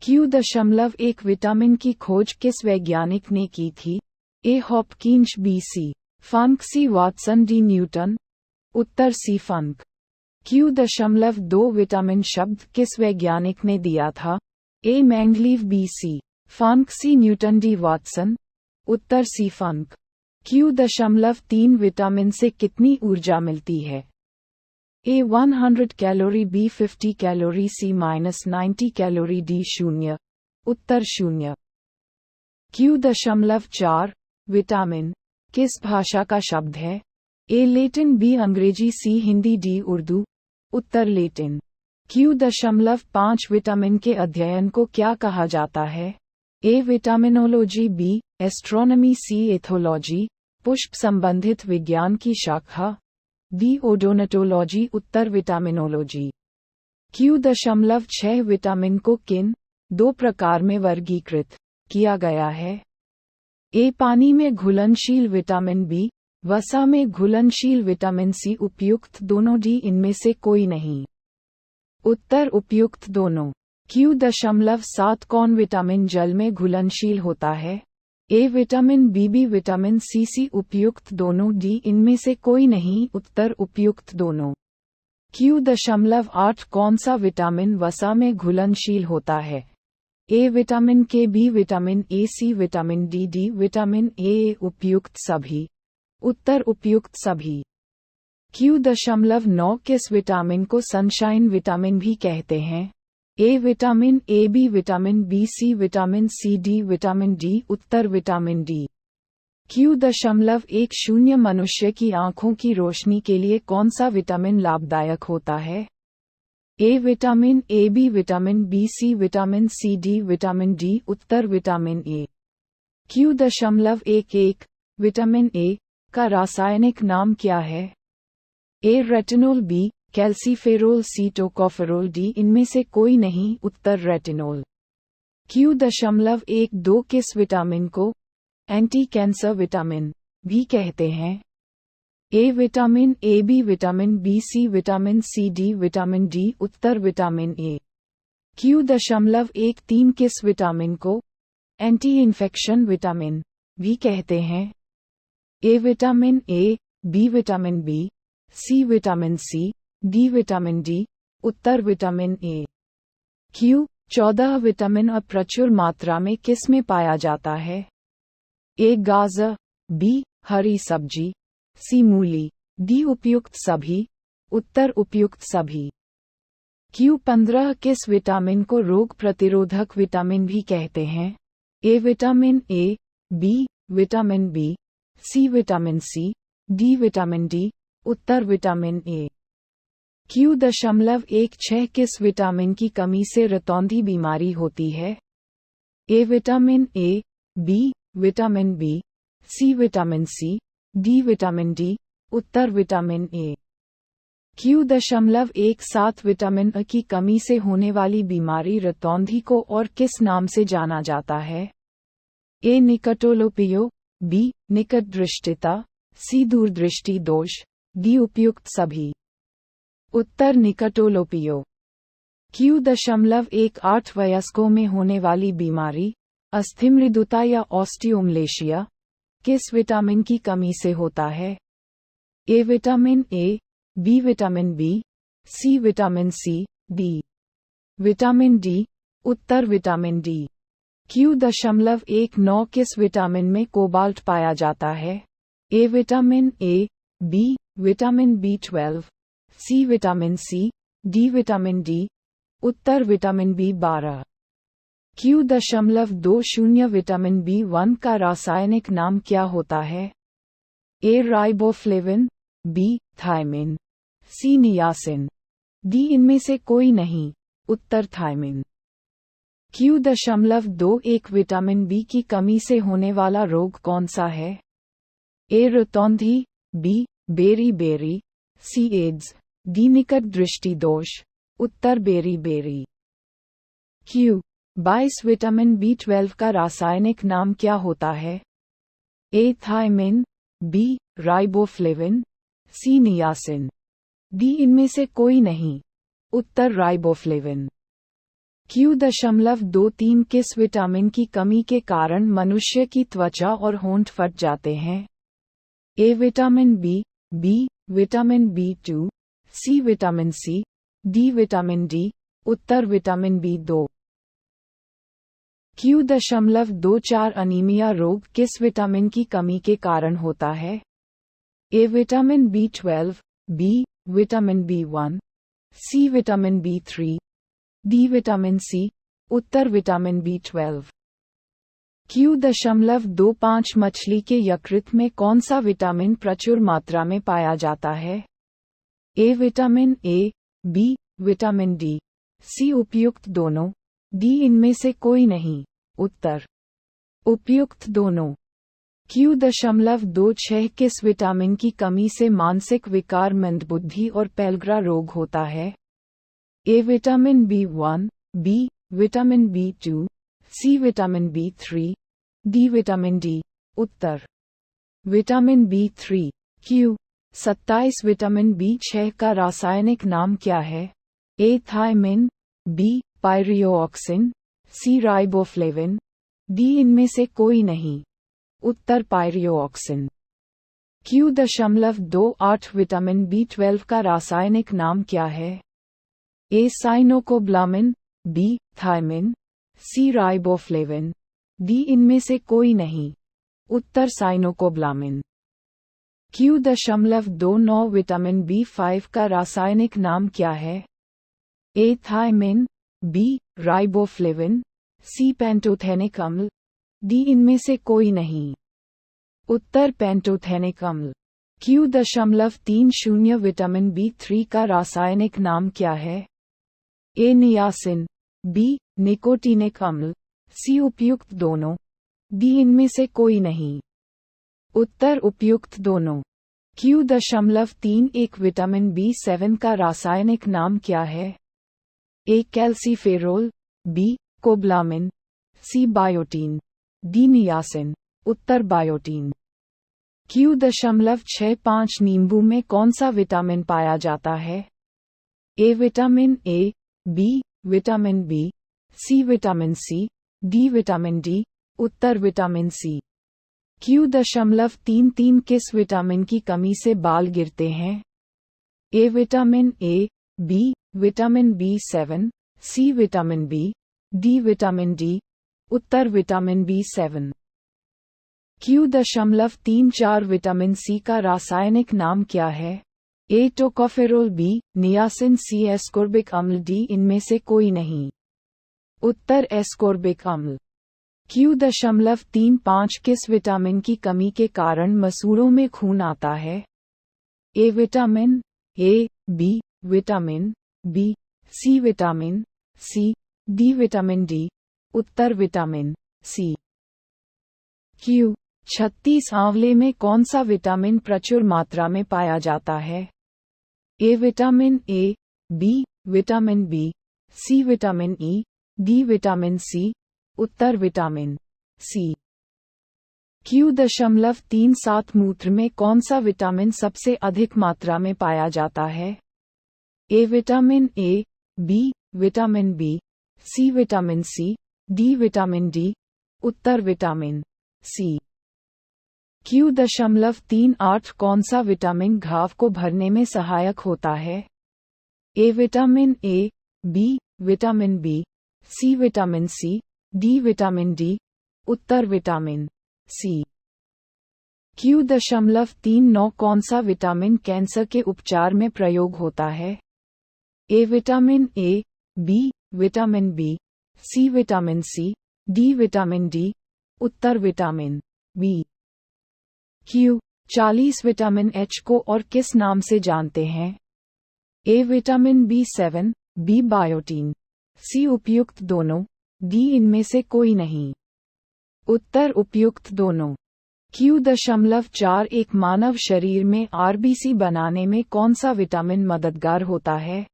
Q.1 vitamin की खोज किस वैज्ञानिक ने की थी? A. Hopkins, B. C. Funk, C. Watson, D. Newton. उत्तर सी. फंक। Q.2 विटामिन शब्द किस वैज्ञानिक ने दिया था? A. Mendeleev, B. C. Funk, C. Newton, D. Watson. उत्तर सी. फंक। Q.3 विटामिन से कितनी ऊर्जा मिलती है? A. 100 calorie, B. 50 calorie, C. -90 calorie, D. 0। उत्तर 0। Q.4 विटामिन किस भाषा का शब्द है? ए. Latin, B. अंग्रेजी, सी. हिंदी, डी. उर्दू। उत्तर लैटिन। Q.5 विटामिन के अध्ययन को क्या कहा जाता है? ए. विटामिनोलॉजी, बी. एस्ट्रोनॉमी, सी. एथोलॉजी, पुष्प संबंधित विज्ञान की शाखा, डी. ओडोनटोलॉजी। उत्तर विटामिनोलॉजी। Q.6 विटामिन को किन दो प्रकार में वर्गीकृत किया गया है? ए. पानी में घुलनशील विटामिन बी, वसा में घुलनशील विटामिन सी। उपयुक्त दोनों, डी. इनमें से कोई नहीं। उत्तर उपयुक्त दोनों। Q.7 कौन विटामिन जल में घुलनशील होता है? A. Vitamin B, B. Vitamin C, C. उपयुक्त दोनों, डी. इनमें से कोई नहीं। उत्तर उपयुक्त दोनों। Q.8 कौन सा विटामिन वसा में घुलनशील होता है? A. Vitamin K, B. Vitamin A, C. Vitamin D, D. Vitamin A. उपयुक्त सभी। उत्तर उपयुक्त सभी। Q.9 किस विटामिन को सनशाइन विटामिन भी कहते हैं? A. Vitamin A, B. Vitamin B, C. Vitamin C, D. Vitamin D. उत्तर विटामिन डी। Q.10 मनुष्य की आंखों की रोशनी के लिए कौन सा विटामिन लाभदायक होता है? A. Vitamin A, B. Vitamin B, C. Vitamin C, D. Vitamin D. उत्तर vitamin A. Q.11 vitamin A का रासायनिक नाम क्या है? A. Retinol, B. Calciferol, C. Tocopherol, D. इनमें से कोई नहीं। उत्तर रेटिनोल। Q.12 किस विटामिन को एंटी कैंसर विटामिन भी कहते हैं? A. Vitamin A, B. Vitamin B, C. Vitamin C, D. Vitamin D. उत्तर विटामिन ए। Q.13 किस विटामिन को एंटी इन्फेक्शन विटामिन भी कहते हैं? A. Vitamin A, B. Vitamin B, C. Vitamin C, D. Vitamin D. उत्तर vitamin A. Q.14 vitamin अ प्रचुर मात्रा में किस में पाया जाता है? ए. गाजर, बी. हरी सब्जी, सी. मूली, डी. उपयुक्त सभी। उत्तर उपयुक्त सभी। Q.15 किस विटामिन को रोग प्रतिरोधक विटामिन भी कहते हैं? A. Vitamin A, B. Vitamin B, C. Vitamin C, D. Vitamin D. उत्तर विटामिन ए। Q.16 किस विटामिन की कमी से रतौंधी बीमारी होती है? A. Vitamin A, B. Vitamin B, C. Vitamin C, D. Vitamin D. उत्तर विटामिन ए। Q.17 विटामिन अ की कमी से होने वाली बीमारी रतौंधी को और किस नाम से जाना जाता है? ए. निकटोलोपियो, बी. निकट दृष्टिता, सी. दूरदृष्टि दोष, डी. उपयुक्त सभी। उत्तर निकटोलोपियो। Q.18 वयस्कों में होने वाली बीमारी अस्थिमृदुता या ऑस्टियोमलेशिया किस विटामिन की कमी से होता है? A. Vitamin A, B. Vitamin B, C. Vitamin C, D. Vitamin D. उत्तर विटामिन डी। Q.19 किस विटामिन में कोबाल्ट पाया जाता है? A. Vitamin A, B. Vitamin B12, C. Vitamin C, D. Vitamin D. उत्तर vitamin B12। Q.20 vitamin B1 का रासायनिक नाम क्या होता है? A. Riboflavin, B. Thiamine, C. Niacin, D. इनमें से कोई नहीं। उत्तर थायमिन। Q.21 विटामिन बी की कमी से होने वाला रोग कौन सा है? ए. रतौंधी, B. Beriberi, C. AIDS, D. निकट दृष्टि दोष। उत्तर berry berry. Q.22 vitamin B12 का रासायनिक नाम क्या होता है? A. Thiamine, B. Riboflavin, C. Niacin, D. इनमें से कोई नहीं। उत्तर राइबोफ्लेविन। Q.23 किस विटामिन की कमी के कारण मनुष्य की त्वचा और होंठ फट जाते हैं? A vitamin B, vitamin B2, C vitamin C, D vitamin D. उत्तर विटामिन B2। Q.24 अनीमिया रोग किस विटामिन की कमी के कारण होता है? A vitamin B12, B vitamin B1, C vitamin B3, D vitamin C. उत्तर विटामिन B12। Q.25 मछली के यकृत में कौन सा विटामिन प्रचुर मात्रा में पाया जाता है? A vitamin A, B vitamin D, C उपयुक्त दोनों, डी इनमें से कोई नहीं। उत्तर उपयुक्त दोनों। Q.26 किस विटामिन की कमी से मानसिक विकार मंदबुद्धि और पेलग्रा रोग होता है? A vitamin B1, B vitamin B2, C vitamin B3, D vitamin D. उत्तर vitamin B3। Q.27 vitamin B6 का रासायनिक नाम क्या है? A thiamine, B pyridoxine, C riboflavin, D इनमें से कोई नहीं। उत्तर पायरियोऑक्सिन। Q.28 विटामिन B12 का रासायनिक नाम क्या है? ए साइनोकोब्लामिन, बी थायमिन, सी राइबोफ्लेविन, डी इनमें से कोई नहीं। उत्तर साइनोकोब्लामिन। Q.29 विटामिन B5 का रासायनिक नाम क्या है? A thiamine, B riboflavin, C pantothenic अम्ल, डी इनमें से कोई नहीं। उत्तर पेंटोथेनिक अम्ल। Q.30 विटामिन B3 का रासायनिक नाम क्या है? ए नियासिन, बी निकोटीनिक अम्ल, सी उपयुक्त दोनों, डी इनमें से कोई नहीं। उत्तर उपयुक्त दोनों। Q.31 विटामिन B7 का रासायनिक नाम क्या है? A calciferol, B cobalamin, C biotin, D niacin. उत्तर बायोटीन। Q.65 नींबू में कौन सा विटामिन पाया जाता है? A vitamin A, B vitamin B, C vitamin C, D vitamin D. उत्तर विटामिन सी। Q.33 किस विटामिन की कमी से बाल गिरते हैं? A vitamin A, B vitamin B7, C vitamin B, D vitamin D. उत्तर vitamin B7। Q.34 vitamin C का रासायनिक नाम क्या है? A tocopherol, B niacin, C ascorbic अम्ल, डी इनमें से कोई नहीं। उत्तर एस्कोर्बिक अम्ल। Q.35 किस विटामिन की कमी के कारण मसूड़ों में खून आता है? A vitamin A, B vitamin B, C vitamin C, D vitamin D. उत्तर विटामिन सी। Q.36 आंवले में कौन सा विटामिन प्रचुर मात्रा में पाया जाता है? A vitamin A, B vitamin B, C vitamin E, D vitamin C. उत्तर विटामिन सी। Q.37 मूत्र में कौन सा विटामिन सबसे अधिक मात्रा में पाया जाता है? A vitamin A, B vitamin B, C vitamin C, D vitamin D. उत्तर विटामिन सी। Q.38 कौन सा विटामिन घाव को भरने में सहायक होता है? A vitamin A, B vitamin B, C vitamin C, D vitamin D. उत्तर विटामिन सी। Q.39 कौन सा विटामिन कैंसर के उपचार में प्रयोग होता है? A vitamin A, B vitamin B, C vitamin C, D vitamin D. उत्तर vitamin B. Q.40 vitamin H को और किस नाम से जानते हैं? A vitamin B7, B biotin, C उपयुक्त दोनों, डी इनमें से कोई नहीं। उत्तर उपयुक्त दोनों। Q.41 मानव शरीर में आरबीसी बनाने में कौन सा विटामिन मददगार होता है?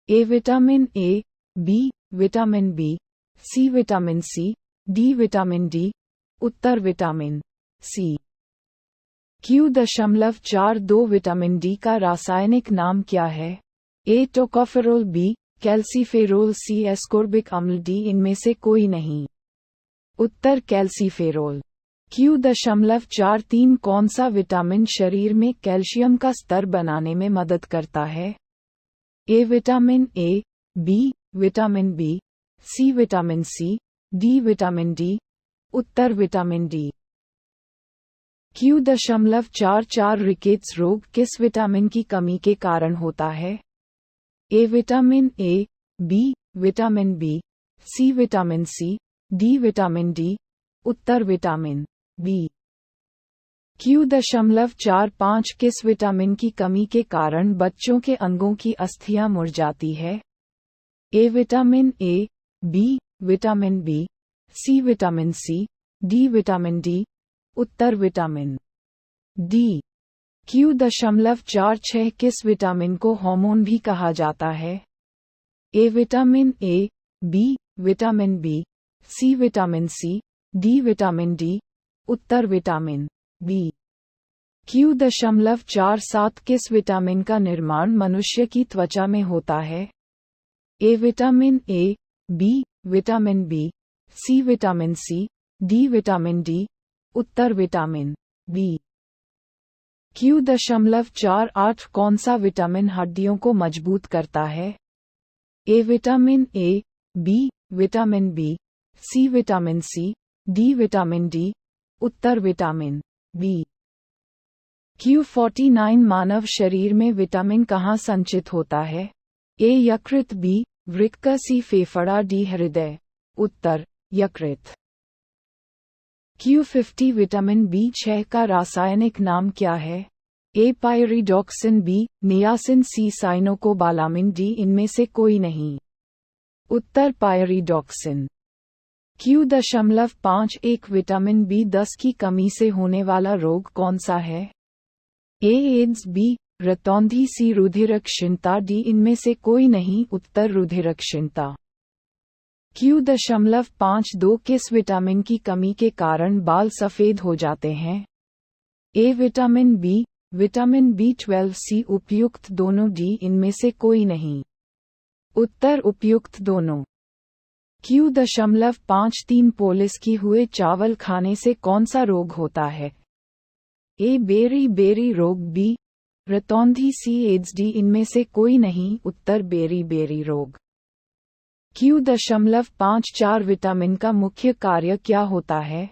A vitamin A, B vitamin B, C vitamin C, D vitamin D. उत्तर vitamin C. Q.42 vitamin D का रासायनिक नाम क्या है? A tocopherol, B calciferol, C ascorbic अम्ल, डी इनमें से कोई नहीं। उत्तर कैल्सीफेरोल। Q.43 कौन सा विटामिन शरीर में कैल्शियम का स्तर बनाने में मदद करता है? A vitamin A, B vitamin B, C vitamin C, D vitamin D. उत्तर विटामिन डी। Q.44 रिकेट्स रोग किस विटामिन की कमी के कारण होता है? A vitamin A, B vitamin B, C vitamin C, D vitamin D. उत्तर विटामिन बी। Q.45 किस विटामिन की कमी के कारण बच्चों के अंगों की अस्थियां मुरझाती है? A vitamin A, B vitamin B, C vitamin C, D vitamin D. उत्तर विटामिन डी। Q.46 किस विटामिन को हार्मोन भी कहा जाता है? A vitamin A, B vitamin B, C vitamin C, D vitamin D. उत्तर विटामिन बी। Q.47 किस vitamin का निर्माण मनुष्य की त्वचा में होता है? A vitamin A, B vitamin B, C vitamin C, D vitamin D. उत्तर विटामिन बी। Q.48 कौन सा विटामिन हड्डियों को मजबूत करता है? A vitamin A, B vitamin B, C vitamin C, D vitamin D. उत्तर विटामिन बी। Q49 मानव शरीर में विटामिन कहाँ संचित होता है? ए यकृत, बी वृक्क, सी फेफड़ा, डी हृदय। उत्तर यकृत। Q50 विटामिन B6 का रासायनिक नाम क्या है? ए पायरिडॉक्सिन, बी नियासिन, सी साइनोकोबालामिन, डी इनमें से कोई नहीं। उत्तर पायरिडॉक्सिन। Q.51 विटामिन B10 की कमी से होने वाला रोग कौन सा है? ए एड्स, बी रतौंधी, सी रुधिरक्षीणता, डी इनमें से कोई नहीं। उत्तर रुधिरक्षीणता। Q.52 किस विटामिन की कमी के कारण बाल सफेद हो जाते हैं? A vitamin B vitamin B12, C उपयुक्त दोनों, डी इनमें से कोई नहीं। उत्तर उपयुक्त दोनों। Q.53 पॉलिश हुए चावल खाने से कौन सा रोग होता है? ए बेरी बेरी रोग, बी रतौंधी, सी एड्स, डी इनमें से कोई नहीं। उत्तर बेरी बेरी रोग। Q.54 विटामिन का मुख्य कार्य क्या होता है?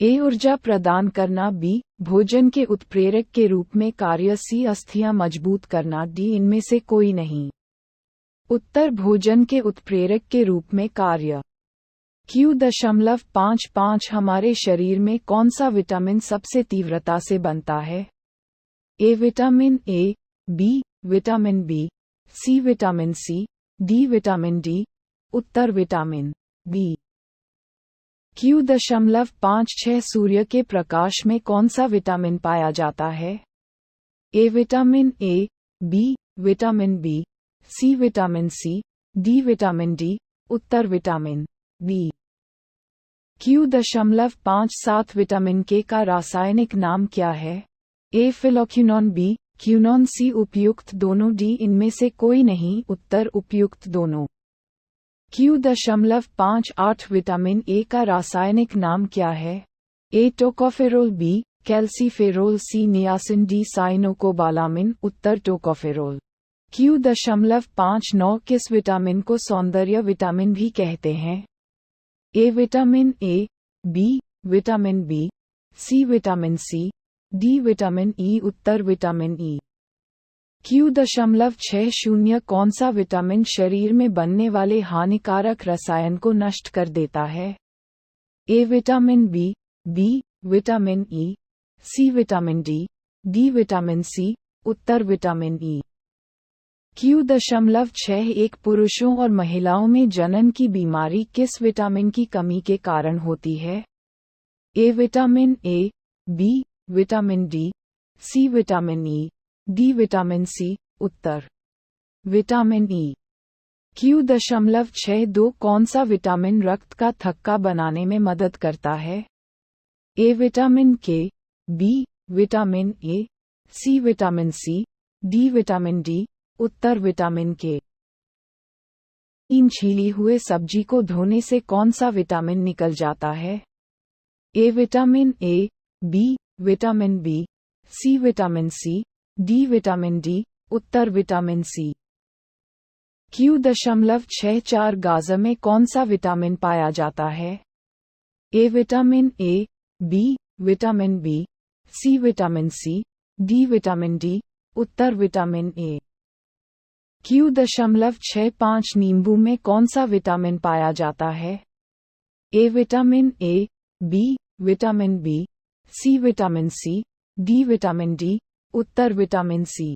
ए ऊर्जा प्रदान करना, बी भोजन के उत्प्रेरक के रूप में कार्य, सी अस्थियां मजबूत करना, डी इनमें से कोई नहीं। उत्तर भोजन के उत्प्रेरक के रूप में कार्य। Q.55 हमारे शरीर में कौन सा विटामिन सबसे तीव्रता से बनता है? A vitamin A, B vitamin B, C vitamin C, D vitamin D. उत्तर विटामिन बी। Q.56 सूर्य के प्रकाश में कौन सा विटामिन पाया जाता है? A vitamin A, B vitamin B, C vitamin C, D vitamin D. उत्तर vitamin B. Q.57 vitamin K का रासायनिक नाम क्या है? ए फिलोक्विनोन, बी क्यूनोन, सी उपयुक्त दोनों, डी इनमें से कोई नहीं। उत्तर उपयुक्त दोनों। Q.58 विटामिन ए का रासायनिक नाम क्या है? A tocopherol, B calciferol, C niacin, D cyanocobalamin. उत्तर टोकोफेरोल। Q.59 किस विटामिन को सौंदर्य विटामिन भी कहते हैं? A vitamin A, B vitamin B, C vitamin C, D vitamin E. उत्तर विटामिन ई। Q.60 कौन सा विटामिन शरीर में बनने वाले हानिकारक रसायन को नष्ट कर देता है? A vitamin B, B vitamin E, C vitamin D, D vitamin C. उत्तर विटामिन ई। Q.61 पुरुषों और महिलाओं में जनन की बीमारी किस विटामिन की कमी के कारण होती है? A vitamin A, B vitamin D, C vitamin E, D vitamin C. उत्तर विटामिन ई। Q.62 कौन सा विटामिन रक्त का थक्का बनाने में मदद करता है? A vitamin K, B vitamin A, C vitamin C, D vitamin D. उत्तर विटामिन के। इन छीली हुए सब्जी को धोने से कौन सा विटामिन निकल जाता है? A vitamin A, B vitamin B, C vitamin C, D vitamin D. उत्तर विटामिन सी। Q.64 गाजर में कौन सा विटामिन पाया जाता है? A vitamin A, B vitamin B, C vitamin C, D vitamin D. उत्तर विटामिन ए। Q.65 नींबू में कौन सा विटामिन पाया जाता है? A vitamin A, B vitamin B, C vitamin C, D vitamin D. उत्तर विटामिन सी।